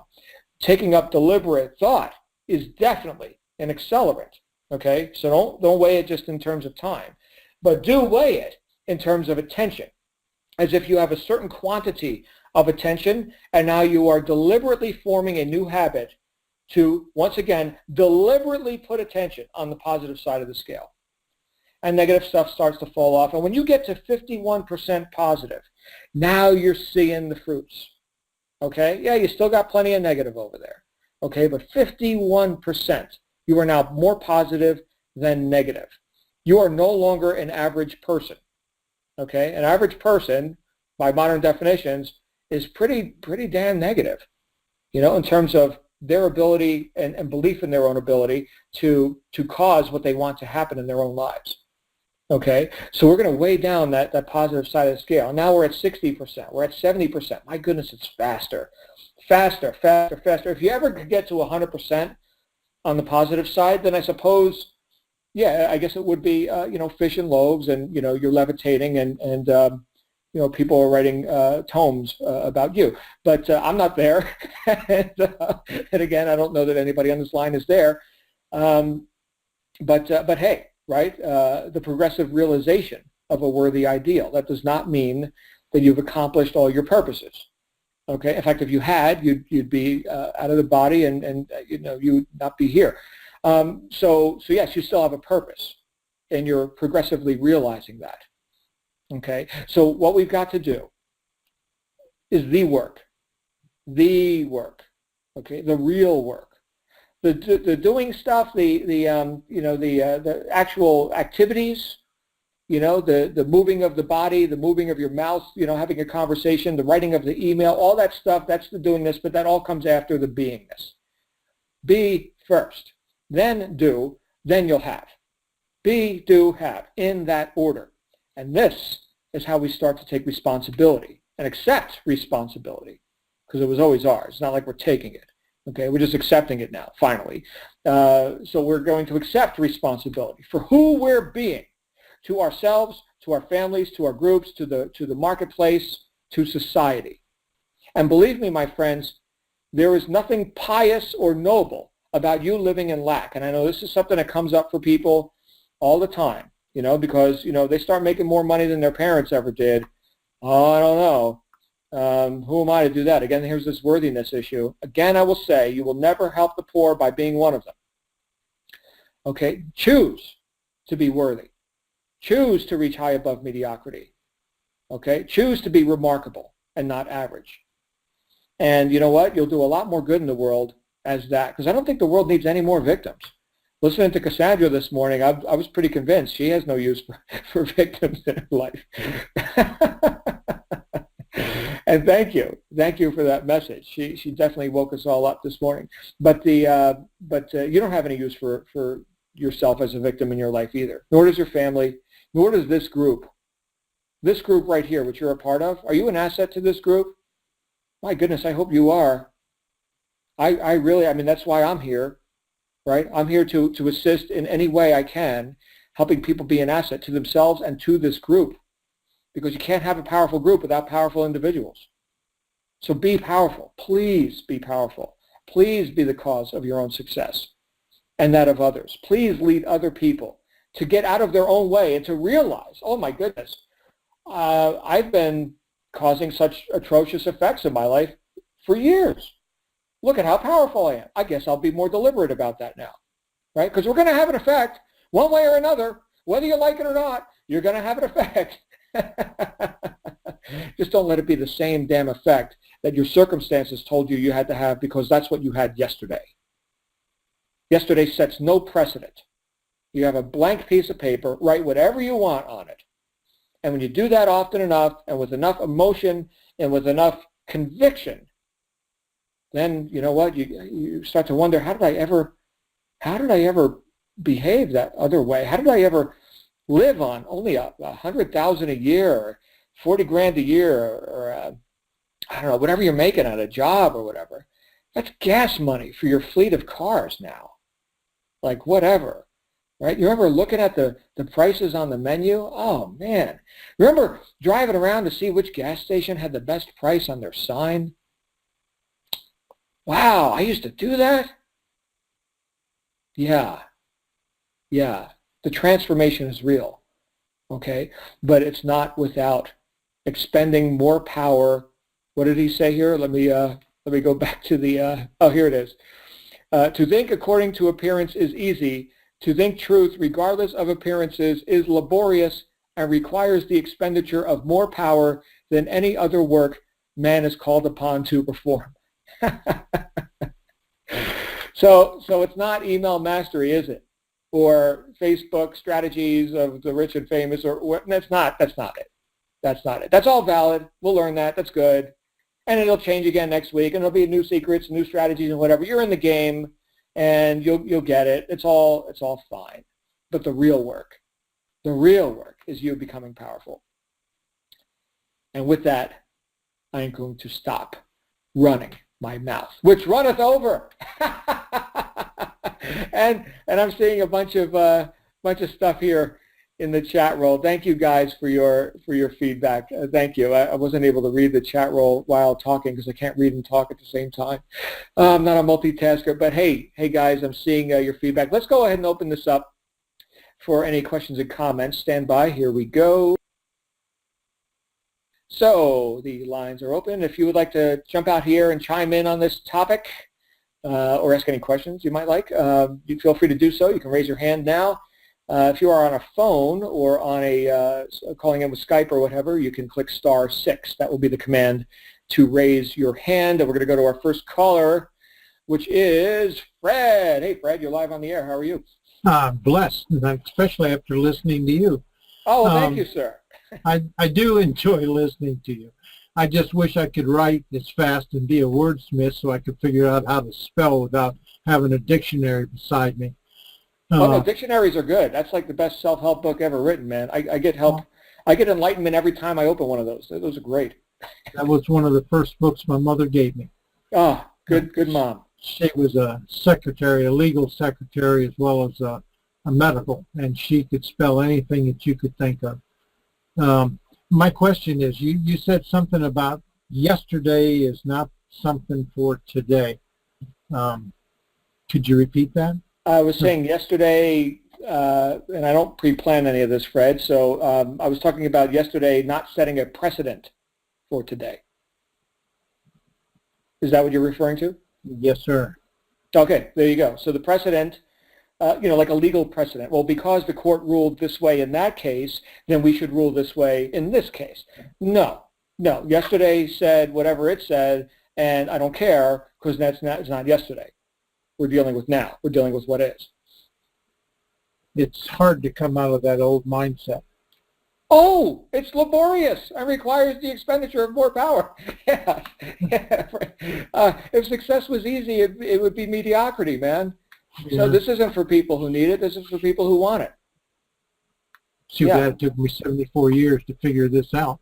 Taking up deliberate thought is definitely an accelerant, okay? So don't weigh it just in terms of time, but do weigh it in terms of attention, as if you have a certain quantity of attention, and now you are deliberately forming a new habit to, once again, deliberately put attention on the positive side of the scale. And negative stuff starts to fall off. And when you get to 51% positive, now you're seeing the fruits. Okay? Yeah, you still got plenty of negative over there. Okay, but 51%, you are now more positive than negative. You are no longer an average person. Okay? An average person, by modern definitions, is pretty damn negative, in terms of their ability and belief in their own ability to cause what they want to happen in their own lives. Okay, so we're going to weigh down that positive side of the scale. Now we're at 60%. We're at 70%. My goodness, it's faster. If you ever could get to 100% on the positive side, then I suppose, yeah, I guess it would be, fish and loaves, and, you're levitating, and people are writing tomes about you. But I'm not there. and again, I don't know that anybody on this line is there. But hey, right? The progressive realization of a worthy ideal. That does not mean that you've accomplished all your purposes. Okay. In fact, if you had, you'd be out of the body, and you would not be here. So yes, you still have a purpose, and you're progressively realizing that. Okay. So what we've got to do is the work. Okay. The real work. The doing stuff, the actual activities, the moving of the body, the moving of your mouth, having a conversation, the writing of the email, all that stuff, that's the doingness, but that all comes after the beingness. Be first, then do, then you'll have. Be, do, have, in that order. And this is how we start to take responsibility and accept responsibility, because it was always ours. It's not like we're taking it. Okay, we're just accepting it now, finally. So we're going to accept responsibility for who we're being, to ourselves, to our families, to our groups, to the marketplace, to society. And believe me, my friends, there is nothing pious or noble about you living in lack. And I know this is something that comes up for people all the time, because, they start making more money than their parents ever did. Oh, I don't know. Who am I to do that? Again, here's this worthiness issue. Again, I will say, you will never help the poor by being one of them. Okay? Choose to be worthy. Choose to reach high above mediocrity. Okay? Choose to be remarkable and not average. And you know what? You'll do a lot more good in the world as that, because I don't think the world needs any more victims. Listening to Cassandra this morning, I was pretty convinced she has no use for victims in her life. And thank you for that message. She definitely woke us all up this morning. But you don't have any use for yourself as a victim in your life either. Nor does your family. Nor does this group. This group right here, which you're a part of. Are you an asset to this group? My goodness, I hope you are. I really, that's why I'm here, right? I'm here to assist in any way I can, helping people be an asset to themselves and to this group. Because you can't have a powerful group without powerful individuals. So be powerful. Please be powerful. Please be the cause of your own success and that of others. Please lead other people to get out of their own way and to realize, oh my goodness, I've been causing such atrocious effects in my life for years. Look at how powerful I am. I guess I'll be more deliberate about that now, right? Because we're going to have an effect one way or another, whether you like it or not, you're going to have an effect. Just don't let it be the same damn effect that your circumstances told you had to have, because that's what you had yesterday. Yesterday sets no precedent. You have a blank piece of paper, write whatever you want on it. And when you do that often enough and with enough emotion and with enough conviction, then you know what? You start to wonder, how did I ever behave that other way? How did I ever live on only $100,000 a year or 40 grand a year or I don't know, whatever you're making at a job or whatever? That's gas money for your fleet of cars now. Like whatever, right? You remember looking at the prices on the menu? Oh man. Remember driving around to see which gas station had the best price on their sign? Wow, I used to do that? Yeah. The transformation is real, okay? But it's not without expending more power. What did he say here? Let me go back to the, here it is. To think according to appearance is easy. To think truth, regardless of appearances, is laborious and requires the expenditure of more power than any other work man is called upon to perform. So it's not email mastery, is it? Or Facebook strategies of the rich and famous, or what? That's not it. That's not it. That's all valid. We'll learn that. That's good. And it'll change again next week, and there'll be new secrets, new strategies, and whatever. You're in the game, and you'll get it. It's all fine. But the real work is you becoming powerful. And with that, I am going to stop running my mouth, which runneth over. and I'm seeing a bunch of stuff here in the chat roll. Thank you guys for your feedback. Thank you. I wasn't able to read the chat roll while talking because I can't read and talk at the same time. I'm not a multitasker, but hey guys, I'm seeing your feedback. Let's go ahead and open this up for any questions and comments. Stand by. Here we go. So the lines are open. If you would like to jump out here and chime in on this topic or ask any questions you might like, you feel free to do so. You can raise your hand now. If you are on a phone or on a calling in with Skype or whatever, you can click *6. That will be the command to raise your hand. And we're going to go to our first caller, which is Fred. Hey, Fred, you're live on the air. How are you? Blessed, especially after listening to you. Oh, well, thank you, sir. I do enjoy listening to you. I just wish I could write as fast and be a wordsmith so I could figure out how to spell without having a dictionary beside me. Oh, no, dictionaries are good. That's like the best self-help book ever written, man. I get help. I get enlightenment every time I open one of those. Those are great. That was one of the first books my mother gave me. Oh, good mom. She was a secretary, a legal secretary, as well as a medical, and she could spell anything that you could think of. My question is, you said something about yesterday is not something for today. Could you repeat that? I was saying yesterday, and I don't pre-plan any of this, Fred, so I was talking about yesterday not setting a precedent for today. Is that what you're referring to? Yes, sir. Okay, there you go. So the precedent like a legal precedent. Well, because the court ruled this way in that case, then we should rule this way in this case. No. Yesterday said whatever it said, and I don't care because it's not yesterday. We're dealing with now. We're dealing with what is. It's hard to come out of that old mindset. Oh, it's laborious and requires the expenditure of more power. Yeah. If success was easy, it would be mediocrity, man. Yeah. So this isn't for people who need it. This is for people who want it. Too bad it took me 74 years to figure this out.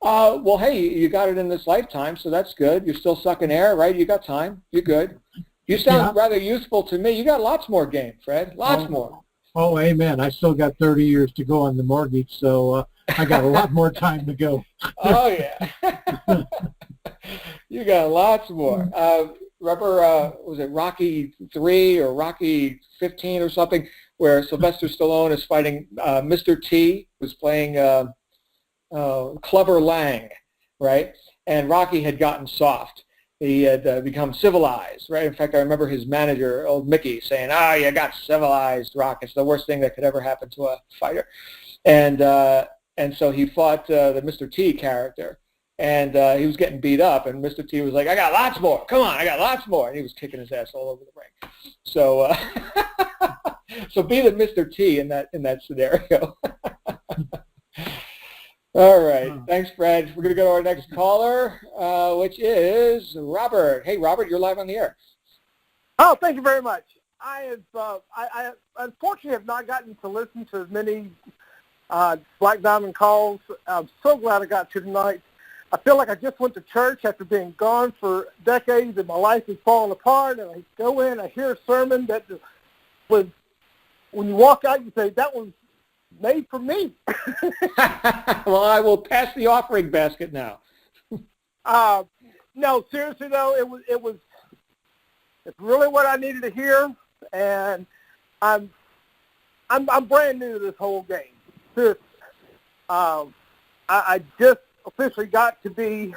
Well, hey, you got it in this lifetime, so that's good. You're still sucking air, right? You got time. You're good. You sound rather youthful to me. You got lots more game, Fred. Lots more. Oh, amen. I still got 30 years to go on the mortgage, so I got a lot more time to go. Oh, yeah. You got lots more. Remember, was it Rocky 3 or Rocky 15 or something, where Sylvester Stallone is fighting Mr. T, who's playing Clubber Lang, right? And Rocky had gotten soft. He had become civilized, right? In fact, I remember his manager, old Mickey, saying, you got civilized, Rock. It's the worst thing that could ever happen to a fighter. And so he fought the Mr. T character, and he was getting beat up, and Mr. T was like, I got lots more. Come on, I got lots more. And he was kicking his ass all over the ring. So so be the Mr. T in that scenario. All right. Thanks, Fred. We're going to go to our next caller, which is Robert. Hey, Robert, you're live on the air. Oh, thank you very much. I unfortunately have not gotten to listen to as many Black Diamond calls. I'm so glad I got to tonight. I feel like I just went to church after being gone for decades and my life is falling apart, and I go in, I hear a sermon that was, when you walk out, you say, that was made for me. Well, I will pass the offering basket now. No, seriously though, it's really what I needed to hear, and I'm brand new to this whole game. Seriously, I just officially got to be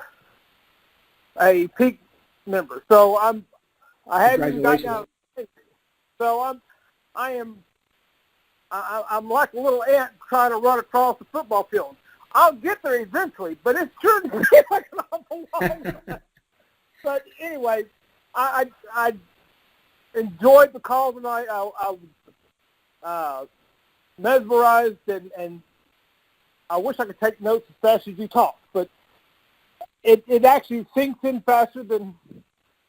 a peak member, so I hadn't got down. So I'm like a little ant trying to run across the football field. I'll get there eventually, but it's sure to be like an awful long way. But anyway, I enjoyed the call tonight. I was mesmerized, and I wish I could take notes as fast as you talk, but it actually sinks in faster than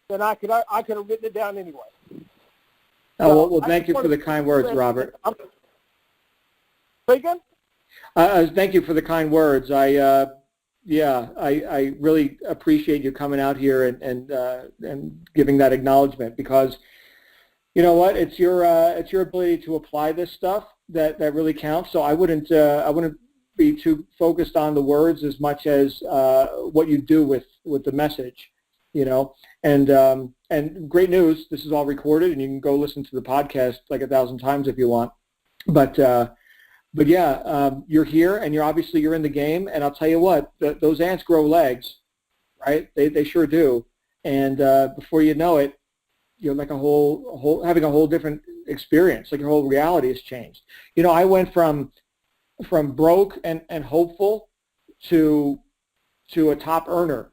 I could have written it down anyway. Oh, well, thank you for the kind words, Robert. Say again? Thank you for the kind words. I really appreciate you coming out here and giving that acknowledgement, because you know what? It's your ability to apply this stuff that really counts. So I wouldn't be too focused on the words as much as what you do with the message, you know. And great news, this is all recorded, and you can go listen to the podcast like 1,000 times if you want. But yeah, you're here, and you're in the game. And I'll tell you what, those ants grow legs, right? They sure do. And before you know it, you're like having a whole different experience. Like your whole reality has changed. You know, I went from broke and hopeful to a top earner,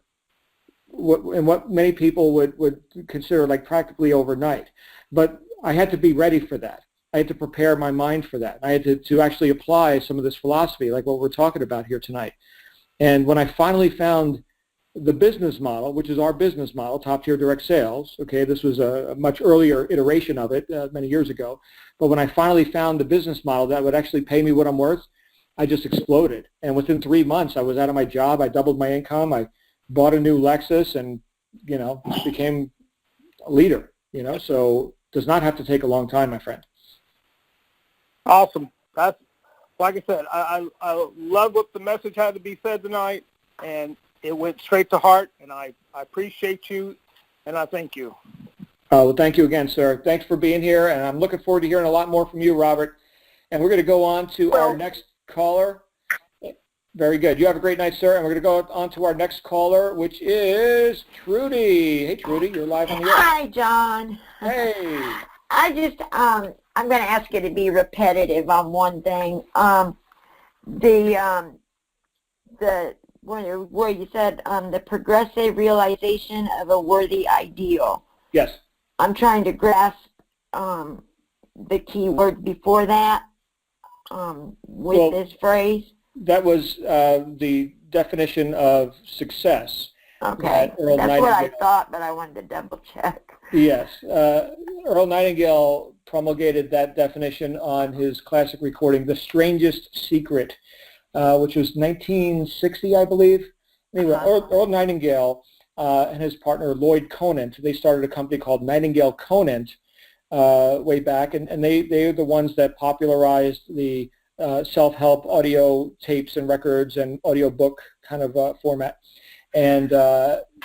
what many people would consider like practically overnight. But I had to be ready for that. I had to prepare my mind for that. I had to actually apply some of this philosophy, like what we're talking about here tonight. And when I finally found the business model, which is our business model, Top Tier Direct Sales, okay, this was a much earlier iteration of it many years ago. But when I finally found the business model that would actually pay me what I'm worth, I just exploded. And within 3 months, I was out of my job. I doubled my income. I bought a new Lexus and, you know, became a leader, you know. So it does not have to take a long time, my friend. Awesome. That's, like I said, I love what the message had to be said tonight, and it went straight to heart, and I appreciate you, and I thank you. Well, thank you again, sir. Thanks for being here, and I'm looking forward to hearing a lot more from you, Robert. And we're going to go on to our next caller. Very good. You have a great night, sir. And we're going to go on to our next caller, which is Trudy. Hey, Trudy, you're live on the air. Hi, John. Hey. I just, I'm going to ask you to be repetitive on one thing. Where you said the progressive realization of a worthy ideal. Yes. I'm trying to grasp the key word before that with this phrase. That was the definition of success. Okay, that's what I thought, but I wanted to double check. Yes, Earl Nightingale promulgated that definition on his classic recording, "The Strangest Secret," which was 1960, I believe. Anyway, Earl Nightingale and his partner Lloyd Conant, they started a company called Nightingale Conant way back, and they are the ones that popularized the self-help audio tapes and records and audiobook kind of format. And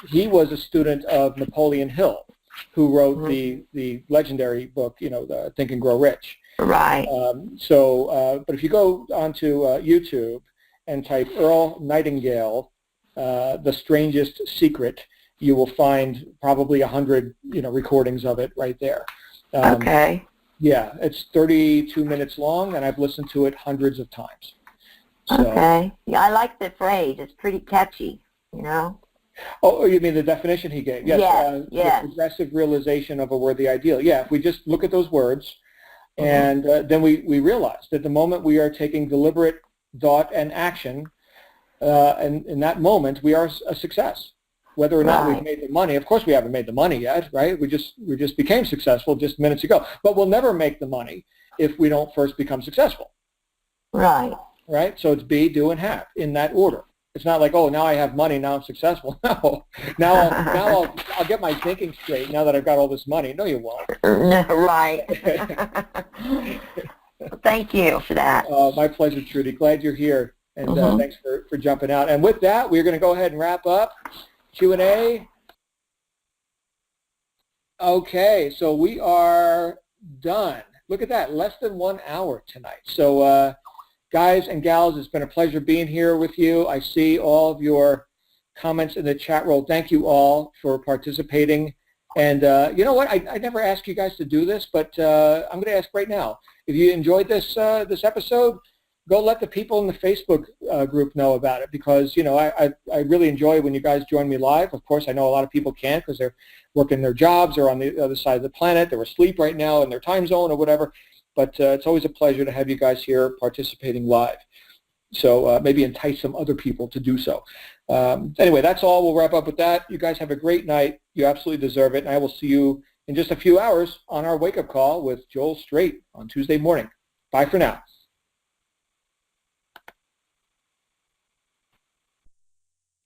he was a student of Napoleon Hill, who wrote the legendary book, the Think and Grow Rich. Right. But if you go onto YouTube and type Earl Nightingale, The Strangest Secret, you will find probably 100, recordings of it right there. Okay. Yeah, it's 32 minutes long, and I've listened to it hundreds of times. So, okay. Yeah, I like the phrase. It's pretty catchy, Oh, you mean the definition he gave? Yes. Yes. The progressive realization of a worthy ideal. Yeah, if we just look at those words, and then we realize that the moment we are taking deliberate thought and action, and in that moment we are a success. Whether or not we've made the money, of course we haven't made the money yet, right? We just became successful just minutes ago. But we'll never make the money if we don't first become successful. Right. Right? So it's be, do, and have in that order. It's not like, oh, now I have money, now I'm successful. No. Now I'll get my thinking straight now that I've got all this money. No, you won't. Right. Thank you for that. My pleasure, Trudy. Glad you're here. And thanks for jumping out. And with that, we're going to go ahead and wrap up. Q&A. Okay, so we are done. Look at that, less than 1 hour tonight. So guys and gals, it's been a pleasure being here with you. I see all of your comments in the chat roll. Thank you all for participating. And you know what, I never asked you guys to do this, but I'm going to ask right now. If you enjoyed this episode, go let the people in the Facebook group know about it, because I really enjoy when you guys join me live. Of course, I know a lot of people can't because they're working their jobs or on the other side of the planet. They're asleep right now in their time zone or whatever. But it's always a pleasure to have you guys here participating live. So maybe entice some other people to do so. Anyway, that's all. We'll wrap up with that. You guys have a great night. You absolutely deserve it. And I will see you in just a few hours on our wake-up call with Joel Straight on Tuesday morning. Bye for now.